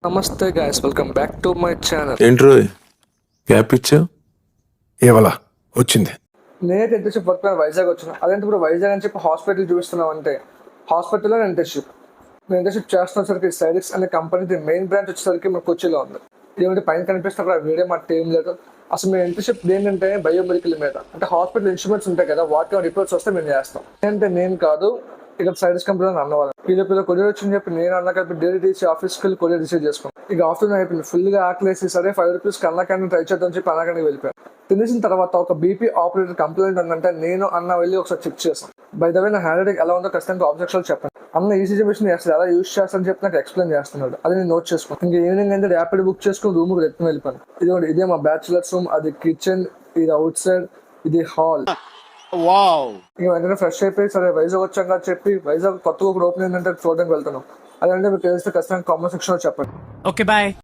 నమస్తే guys, welcome back to my channel. ఏంట్రో gap ఇచ్చావు? ఏవలా వచ్చింది. నేనైతే ఇంటర్న్షిప్ వర్క్ మీద వైజాగ్ వచ్చిన. అదేంటి ఇప్పుడు వైజాగ్ అని చెప్పి హాస్పిటల్ చూపిస్తున్నాం అంటే హాస్పిటల్లో ఇంటర్న్షిప్. నేను ఇంటర్న్షిప్ చేస్తున్నసరికి సైడిక్స్ అనే కంపెనీ మెయిన్ బ్రాంచ్ వచ్చేసరికి మన కొచ్చిలో ఉంది. ఏమంటే పైన కనిపిస్తే అక్కడ వేరే మా టీం లేదు. అసలు మేము ఇంటర్న్షిప్ ఏంటంటే బయోమెడికల్ మీద, అంటే హాస్పిటల్ ఇన్స్ట్రుమెంట్స్ ఉంటాయి కదా, వాటి రిపోర్ట్స్ వస్తే మేము చేస్తాం. అంటే నేను కాదు, ఇక సైడిక్స్ కంపెనీలో అన్నవాళ్ళు వీళ్ళ కొరియర్ వచ్చింది చెప్పి నేను అన్న కలిపి డైలీ తీసి ఆఫీస్కి వెళ్ళి కొరియర్ రిసీవ్ చేసుకున్నాను. ఇక ఆఫ్టర్నూన్ అయిపోయింది, ఫుల్గా ఆకలేసి సరే 5 రూపీస్ అన్నకాన్ని ట్రై చేద్దాం చెప్పి అన్నకానికి వెళ్ళిపోయాను. తినేసిన తర్వాత ఒక బీపీ ఆపరేటర్ కంప్లైంట్ ఉందంటే నేను అన్న వెళ్ళి ఒకసారి చెక్ చేస్తాను. బై ద వే నా హ్యాండ్ రైటింగ్ ఎలా ఉందో ఖచ్చితంగా ఆబ్జెక్షన్లు చెప్పండి. అన్న ఈసీజీ మిషన్ చేస్తారు, ఎలా యూస్ చేస్తారని చెప్పి నాకు ఎక్స్ప్లెయిన్ చేస్తున్నాడు. అది నేను నోట్ చేసుకున్నాను. ఇంకా ఈవినింగ్ అయితే ర్యాపిడ్ బుక్ చేసుకుని రూమ్కి ఎత్తుకుని వెళ్ళిపోయాను. ఇదే మా బ్యాచులర్స్ రూమ్, అది కిచెన్, ఇది అవుట్ సైడ్, ఇది హాల్. ఇక వెంటనే ఫ్రెష్ అయిపోయి సరే వైజాగ్ వచ్చాం కదా చెప్పి వైజాగ్ కొత్తగా ఒక ఓపెన్ ఏంటంటే చూడడానికి వెళ్తున్నాం. అదంటే మీకు తెలిస్తే ఖచ్చితంగా కామెంట్ సెక్షన్ లో చెప్పండి. Okay bye.